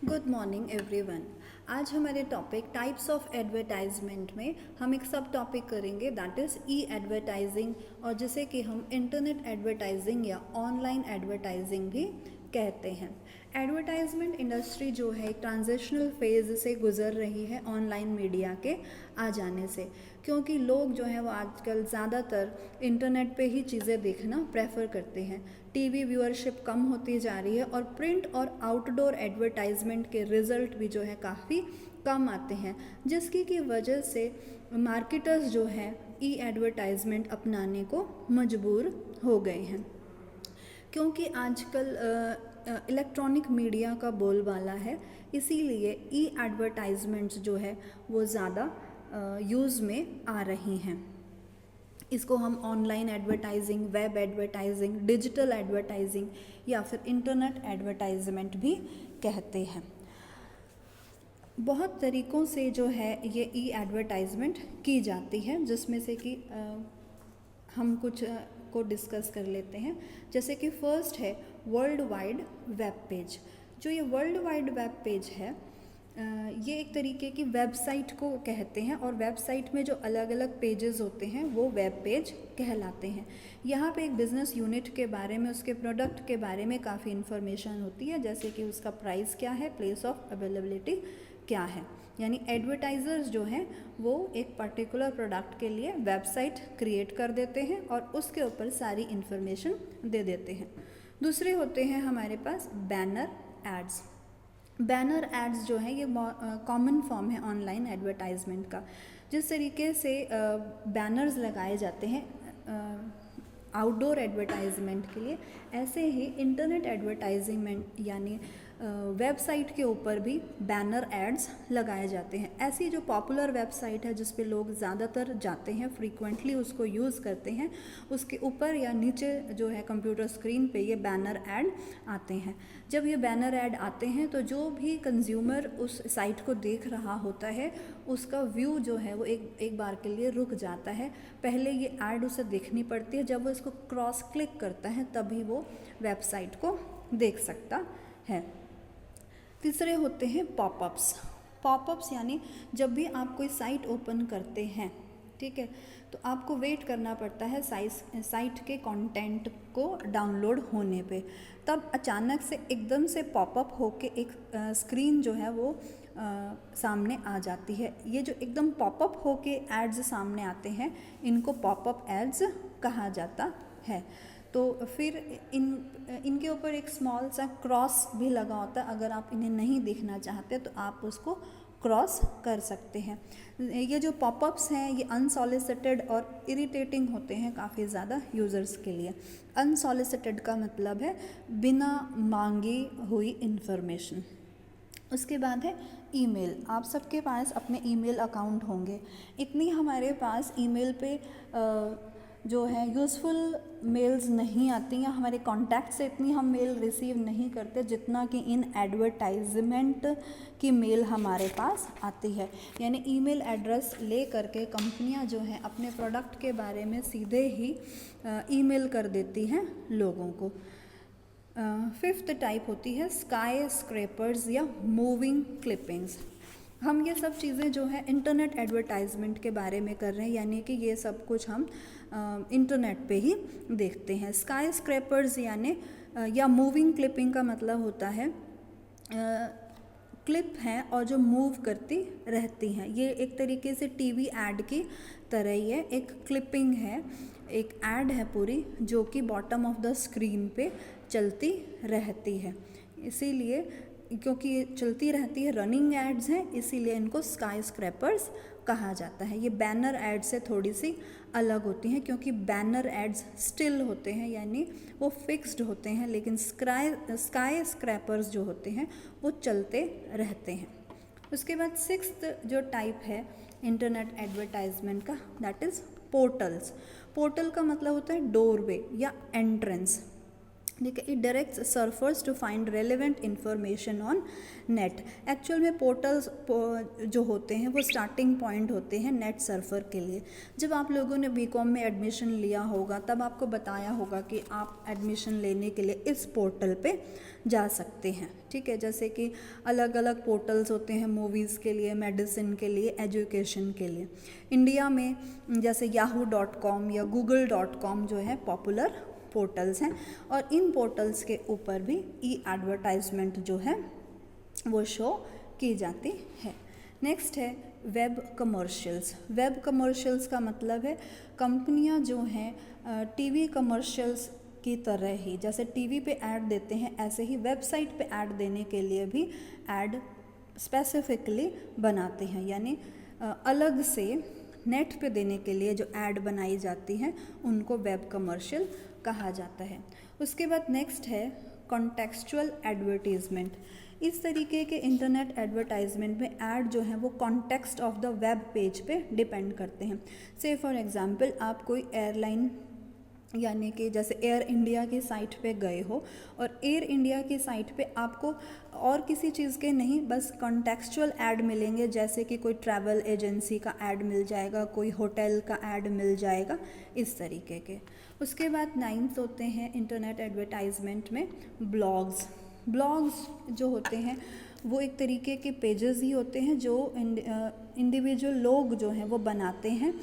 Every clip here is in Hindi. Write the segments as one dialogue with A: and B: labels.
A: Good morning everyone. आज हमारे टॉपिक टाइप्स ऑफ एडवर्टाइजमेंट में हम एक सब टॉपिक करेंगे दैट इज़ ई एडवर्टाइजिंग, और जिसे कि हम इंटरनेट एडवर्टाइजिंग या ऑनलाइन एडवर्टाइजिंग भी कहते हैं। एडवर्टाइजमेंट इंडस्ट्री जो है एक ट्रांजिशनल फेज से गुजर रही है ऑनलाइन मीडिया के आ जाने से, क्योंकि लोग जो है वो आजकल ज़्यादातर इंटरनेट पे ही चीज़ें देखना प्रेफर करते हैं। टीवी व्यूअरशिप कम होती जा रही है और प्रिंट और आउटडोर एडवर्टाइजमेंट के रिजल्ट भी जो है काफ़ी कम आते हैं, जिसकी की वजह से मार्केटर्स जो है ई एडवर्टाइजमेंट अपनाने को मजबूर हो गए हैं, क्योंकि आजकल इलेक्ट्रॉनिक मीडिया का बोलबाला है। इसीलिए ई एडवर्टाइजमेंट्स जो है वो ज़्यादा यूज़ में आ रही हैं। इसको हम online advertising, web advertising, digital advertising या फिर इंटरनेट एडवर्टाइजमेंट भी कहते हैं। बहुत तरीक़ों से जो है ये ई एडवर्टाइजमेंट की जाती है, जिसमें से कि हम कुछ को डिस्कस कर लेते हैं। जैसे कि फ़र्स्ट है वर्ल्ड वाइड वेब पेज। जो ये वर्ल्ड वाइड वेब पेज है ये एक तरीके की वेबसाइट को कहते हैं, और वेबसाइट में जो अलग अलग पेजेस होते हैं वो वेब पेज कहलाते हैं। यहाँ पे एक बिज़नेस यूनिट के बारे में, उसके प्रोडक्ट के बारे में काफ़ी इन्फॉर्मेशन होती है, जैसे कि उसका प्राइस क्या है, प्लेस ऑफ अवेलेबिलिटी क्या है। यानी एडवर्टाइज़र्स जो हैं वो एक पर्टिकुलर प्रोडक्ट के लिए वेबसाइट क्रिएट कर देते हैं और उसके ऊपर सारी इन्फॉर्मेशन दे देते हैं। दूसरे होते हैं हमारे पास बैनर एड्स। बैनर एड्स जो है ये कॉमन फॉर्म है ऑनलाइन एडवर्टाइजमेंट का। जिस तरीके से बैनर्स लगाए जाते हैं आउटडोर एडवर्टाइजमेंट के लिए, ऐसे ही इंटरनेट एडवर्टाइजमेंट यानी वेबसाइट के ऊपर भी बैनर एड्स लगाए जाते हैं। ऐसी जो पॉपुलर वेबसाइट है जिस पे लोग ज़्यादातर जाते हैं, फ्रीक्वेंटली उसको यूज़ करते हैं, उसके ऊपर या नीचे जो है कंप्यूटर स्क्रीन पे ये बैनर ऐड आते हैं। जब ये बैनर ऐड आते हैं तो जो भी कंज्यूमर उस साइट को देख रहा होता है उसका व्यू जो है वो एक बार के लिए रुक जाता है। पहले ये ऐड उसे देखनी पड़ती है, जब वो इसको क्रॉस क्लिक करता है तभी वो वेबसाइट को देख सकता है। तीसरे होते हैं पॉपअप्स। पॉपअप्स यानी जब भी आप कोई साइट ओपन करते हैं, ठीक है, तो आपको वेट करना पड़ता है साइट के कंटेंट को डाउनलोड होने पे, तब अचानक से एकदम से पॉपअप होके एक स्क्रीन जो है वो सामने आ जाती है। ये जो एकदम पॉपअप होके एड्स सामने आते हैं इनको पॉपअप एड्स कहा जाता है। तो फिर इनके ऊपर एक स्मॉल सा क्रॉस भी लगा होता है। अगर आप इन्हें नहीं देखना चाहते तो आप उसको क्रॉस कर सकते हैं। ये जो पॉपअप्स हैं ये अनसॉलिसिटेड और इरिटेटिंग होते हैं काफ़ी ज़्यादा यूज़र्स के लिए। अनसॉलिसिटेड का मतलब है बिना मांगी हुई इन्फॉर्मेशन। उसके बाद है ईमेल। आप सबके पास अपने ईमेल अकाउंट होंगे। इतनी हमारे पास ईमेल पे जो है यूज़फुल मेल्स नहीं आती, या हमारे कॉन्टैक्ट से इतनी हम मेल रिसीव नहीं करते जितना कि इन एडवर्टाइजमेंट की मेल हमारे पास आती है। यानी ईमेल एड्रेस ले करके कंपनियां जो हैं अपने प्रोडक्ट के बारे में सीधे ही ईमेल कर देती हैं लोगों को। फिफ्थ टाइप होती है स्काई स्क्रैपर्स या मूविंग क्लिपिंग्स। हम ये सब चीज़ें जो है इंटरनेट एडवर्टाइजमेंट के बारे में कर रहे हैं, यानी कि ये सब कुछ हम इंटरनेट पे ही देखते हैं। स्काई स्क्रैपर्स यानी या मूविंग क्लिपिंग का मतलब होता है क्लिप हैं और जो मूव करती रहती हैं। ये एक तरीके से टीवी एड की तरह ही है, एक क्लिपिंग है, एक एड है पूरी जो कि बॉटम ऑफ द स्क्रीन पे चलती रहती है। इसीलिए क्योंकि ये चलती रहती है, रनिंग एड्स हैं, इसीलिए इनको स्काई स्क्रैपर्स कहा जाता है। ये बैनर एड से थोड़ी सी अलग होती हैं, क्योंकि बैनर एड्स स्टिल होते हैं यानी वो फिक्स्ड होते हैं, लेकिन स्काई स्क्रैपर्स जो होते हैं वो चलते रहते हैं। उसके बाद सिक्स्थ जो टाइप है इंटरनेट एडवर्टाइजमेंट का दैट इज़ पोर्टल्स। पोर्टल का मतलब होता है डोरवे या एंट्रेंस। ठीक है। It directs surfers to find relevant information on net. Actual में पोर्टल्स जो होते हैं वो स्टार्टिंग पॉइंट होते हैं नेट सर्फर के लिए। जब आप लोगों ने बीकॉम में एडमिशन लिया होगा तब आपको बताया होगा कि आप एडमिशन लेने के लिए इस पोर्टल पे जा सकते हैं। ठीक है, जैसे कि अलग अलग पोर्टल्स होते हैं मूवीज़ के लिए, मेडिसिन के लिए, एजुकेशन के लिए। इंडिया में जैसे yahoo.com या google.com जो है पॉपुलर पोर्टल्स हैं, और इन पोर्टल्स के ऊपर भी ई एडवर्टाइजमेंट जो है वो शो की जाती है। नेक्स्ट है वेब कमर्शियल्स। वेब कमर्शियल्स का मतलब है कंपनियां जो हैं टीवी कमर्शियल्स की तरह ही, जैसे टीवी पे ऐड देते हैं ऐसे ही वेबसाइट पे ऐड देने के लिए भी ऐड स्पेसिफिकली बनाते हैं, यानी अलग से नेट पे देने के लिए जो ऐड बनाई जाती हैं उनको वेब कमर्शियल कहा जाता है। उसके बाद नेक्स्ट है कॉन्टेक्सचुअल एडवर्टीजमेंट। इस तरीके के इंटरनेट एडवर्टाइजमेंट में ऐड जो है वो context of the web page पे डिपेंड करते हैं। से फॉर एग्जांपल आप कोई एयरलाइन यानी कि जैसे एयर इंडिया की साइट पे गए हो और एयर इंडिया की साइट पे आपको और किसी चीज़ के नहीं बस कॉन्टेक्सचुअल ऐड मिलेंगे, जैसे कि कोई ट्रैवल एजेंसी का ऐड मिल जाएगा, कोई होटल का ऐड मिल जाएगा, इस तरीके के। उसके बाद 9th होते हैं इंटरनेट एडवर्टाइजमेंट में ब्लॉग्स। ब्लॉग्स जो होते हैं वो एक तरीके के पेजेस ही होते हैं जो इंडिविजुअल लोग जो हैं वो बनाते हैं,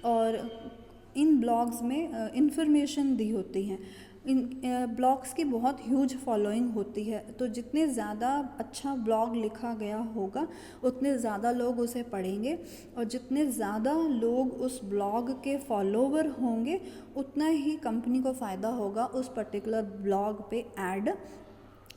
A: और इन ब्लॉग्स में इंफॉर्मेशन दी होती हैं। इन ब्लॉग्स की बहुत ह्यूज फॉलोइंग होती है, तो जितने ज़्यादा अच्छा ब्लॉग लिखा गया होगा उतने ज़्यादा लोग उसे पढ़ेंगे, और जितने ज़्यादा लोग उस ब्लॉग के फॉलोवर होंगे उतना ही कंपनी को फ़ायदा होगा उस पर्टिकुलर ब्लॉग पे ऐड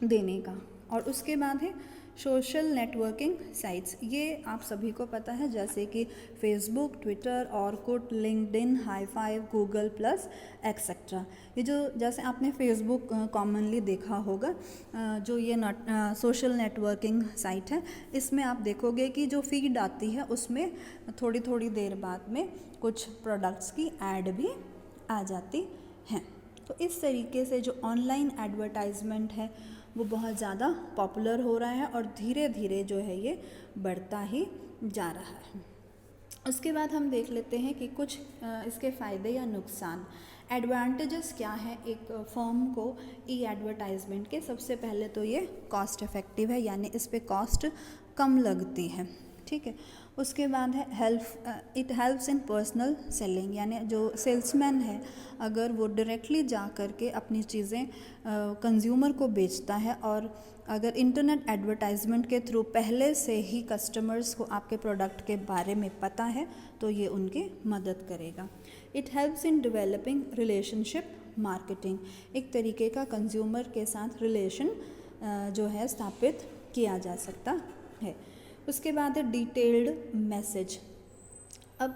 A: देने का। और उसके बाद है सोशल नेटवर्किंग साइट्स। ये आप सभी को पता है, जैसे कि Facebook, Twitter, Orkut, LinkedIn, Hi5, Google plus etcetera. ये जो जैसे आपने फेसबुक कॉमनली देखा होगा, जो ये सोशल नेटवर्किंग साइट है, इसमें आप देखोगे कि जो फीड आती है उसमें थोड़ी थोड़ी देर बाद में कुछ प्रोडक्ट्स की ऐड भी आ जाती हैं। तो इस तरीके से जो ऑनलाइन एडवर्टाइजमेंट है वो बहुत ज़्यादा पॉपुलर हो रहा है और धीरे धीरे जो है ये बढ़ता ही जा रहा है। उसके बाद हम देख लेते हैं कि कुछ इसके फ़ायदे या नुकसान। एडवांटेजेस क्या है एक फर्म को ई एडवर्टाइजमेंट के। सबसे पहले तो ये कॉस्ट इफ़ेक्टिव है, यानी इस पे कॉस्ट कम लगती है। ठीक है। उसके बाद है it helps in personal selling, यानी जो सेल्समैन है अगर वो डायरेक्टली जा कर के अपनी चीज़ें कंज्यूमर को बेचता है, और अगर इंटरनेट एडवर्टाइजमेंट के थ्रू पहले से ही कस्टमर्स को आपके प्रोडक्ट के बारे में पता है तो ये उनकी मदद करेगा। It helps in developing relationship marketing. एक तरीके का कंज्यूमर के साथ रिलेशन जो है स्थापित किया जा सकता है। उसके बाद है डिटेल्ड मैसेज। अब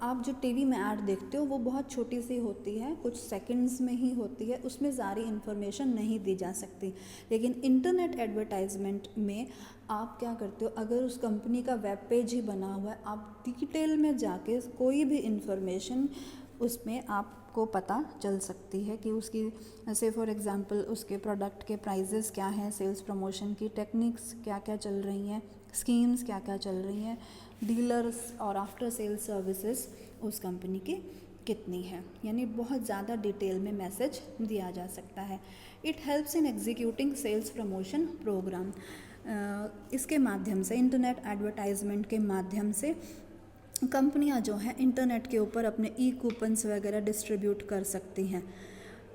A: आप जो टीवी में ऐड देखते हो वो बहुत छोटी सी होती है, कुछ सेकंड्स में ही होती है, उसमें सारी इन्फॉर्मेशन नहीं दी जा सकती। लेकिन इंटरनेट एडवर्टाइजमेंट में आप क्या करते हो, अगर उस कंपनी का वेब पेज ही बना हुआ है, आप डिटेल में जाके कोई भी इन्फॉर्मेशन उसमें आपको पता चल सकती है कि उसकी ऐसे फॉर एग्जांपल उसके प्रोडक्ट के प्राइजेस क्या हैं, सेल्स प्रमोशन की टेक्निक्स क्या क्या चल रही हैं, स्कीम्स क्या क्या चल रही हैं, डीलर्स और आफ्टर सेल्स सर्विसेज उस कंपनी की कितनी है, यानी बहुत ज़्यादा डिटेल में मैसेज दिया जा सकता है। It helps in executing sales promotion programme. इसके माध्यम से इंटरनेट एडवर्टाइजमेंट के माध्यम से कंपनियां जो हैं इंटरनेट के ऊपर अपने ई कूपन्स वगैरह डिस्ट्रीब्यूट कर सकती हैं।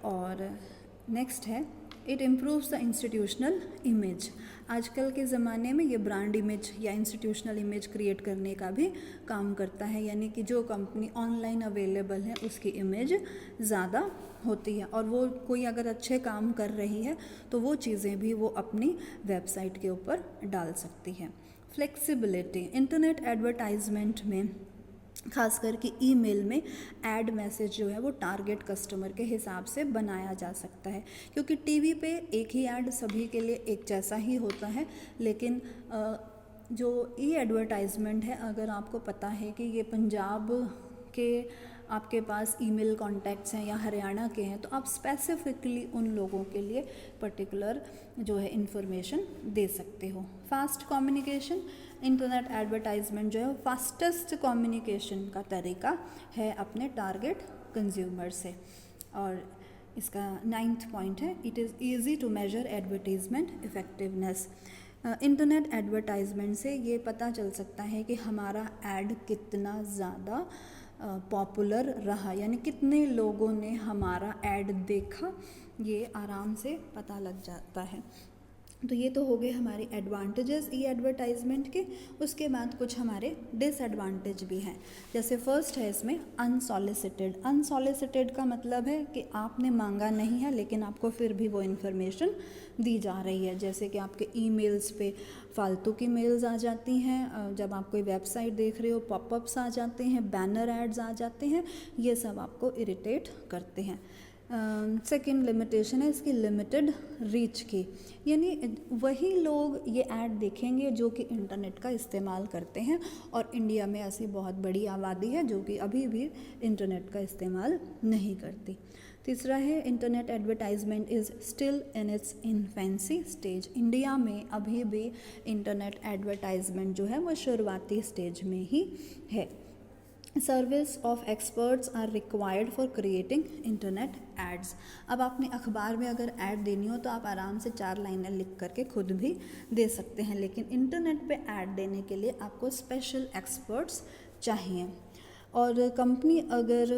A: और नेक्स्ट है it improves the institutional image. आजकल के ज़माने में ये ब्रांड इमेज या इंस्टीट्यूशनल इमेज क्रिएट करने का भी काम करता है, यानी कि जो कंपनी ऑनलाइन अवेलेबल है उसकी इमेज ज़्यादा होती है, और वो कोई अगर अच्छे काम कर रही है तो वो चीज़ें भी वो अपनी वेबसाइट के ऊपर डाल सकती है। फ्लेक्सिबिलिटी। इंटरनेट एडवर्टाइजमेंट में खासकर कि ईमेल में ऐड मैसेज जो है वो टारगेट कस्टमर के हिसाब से बनाया जा सकता है, क्योंकि टीवी पे एक ही ऐड सभी के लिए एक जैसा ही होता है। लेकिन जो ई एडवर्टाइजमेंट है, अगर आपको पता है कि ये पंजाब के आपके पास ईमेल कॉन्टैक्ट्स हैं या हरियाणा के हैं तो आप स्पेसिफिकली उन लोगों के लिए पर्टिकुलर जो है इन्फॉर्मेशन दे सकते हो। फास्ट कम्युनिकेशन, इंटरनेट एडवर्टाइजमेंट जो है फास्टेस्ट कम्युनिकेशन का तरीका है अपने टारगेट कंज्यूमर से। और इसका 9th पॉइंट है, it is easy to measure advertisement effectiveness. Internet advertisement से ये पता चल सकता है कि हमारा ऐड कितना ज़्यादा पॉपुलर रहा, यानी कितने लोगों ने हमारा ऐड देखा, ये आराम से पता लग जाता है। तो ये तो हो गए हमारे एडवांटेजेस ई एडवर्टाइजमेंट के। उसके बाद कुछ हमारे डिसएडवांटेज भी हैं। जैसे फर्स्ट है इसमें अनसॉलिसिटेड। अनसॉलिसिटेड का मतलब है कि आपने मांगा नहीं है लेकिन आपको फिर भी वो इन्फॉर्मेशन दी जा रही है। जैसे कि आपके ईमेल्स पे फालतू की मेल्स आ जाती हैं, जब आप कोई वेबसाइट देख रहे हो पॉपअप्स आ जाते हैं, बैनर एड्स आ जाते हैं, ये सब आपको इरिटेट करते हैं। सेकेंड लिमिटेशन है इसकी लिमिटेड रीच की, यानी वही लोग ये ऐड देखेंगे जो कि इंटरनेट का इस्तेमाल करते हैं, और इंडिया में ऐसी बहुत बड़ी आबादी है जो कि अभी भी इंटरनेट का इस्तेमाल नहीं करती। तीसरा है internet advertisement is still in its infancy stage. India में अभी भी इंटरनेट एडवर्टाइजमेंट जो है वो शुरुआती स्टेज में ही है। Service of experts are required for creating internet ads. अब आपने अखबार में अगर ऐड देनी हो तो आप आराम से 4 लाइनें लिख करके खुद भी दे सकते हैं, लेकिन इंटरनेट पे ऐड देने के लिए आपको स्पेशल एक्सपर्ट्स चाहिए। और कंपनी अगर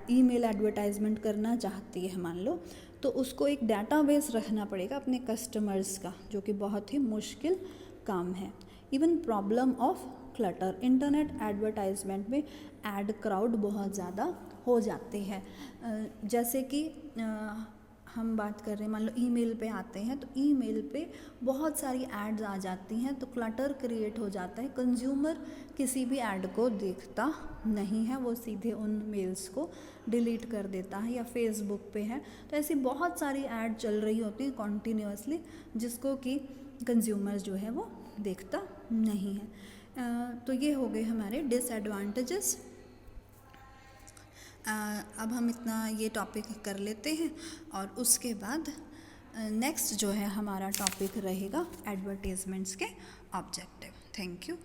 A: ईमेल एडवर्टाइजमेंट करना चाहती है मान लो, तो उसको एक डाटाबेस रखना पड़ेगा अपने कस्टमर्स का, जो कि बहुत ही मुश्किल काम है। Even problem of clutter, internet advertisement में ऐड क्राउड बहुत ज़्यादा हो जाते हैं। जैसे कि हम बात कर रहे हैं, मान लो ईमेल पे आते हैं तो ईमेल पे बहुत सारी एड्स आ जाती हैं, तो क्लटर क्रिएट हो जाता है। कंज्यूमर किसी भी ऐड को देखता नहीं है, वो सीधे उन मेल्स को डिलीट कर देता है। या फेसबुक पे है तो ऐसी बहुत सारी ऐड चल रही होती हैं कॉन्टीन्यूअसली, जिसको कि कंज्यूमर जो है वो देखता नहीं है। तो ये हो गए हमारे डिसएडवांटेजेस। अब हम इतना ये टॉपिक कर लेते हैं और उसके बाद नेक्स्ट जो है हमारा टॉपिक रहेगा एडवर्टीज़मेंट्स के ऑब्जेक्टिव। Thank you.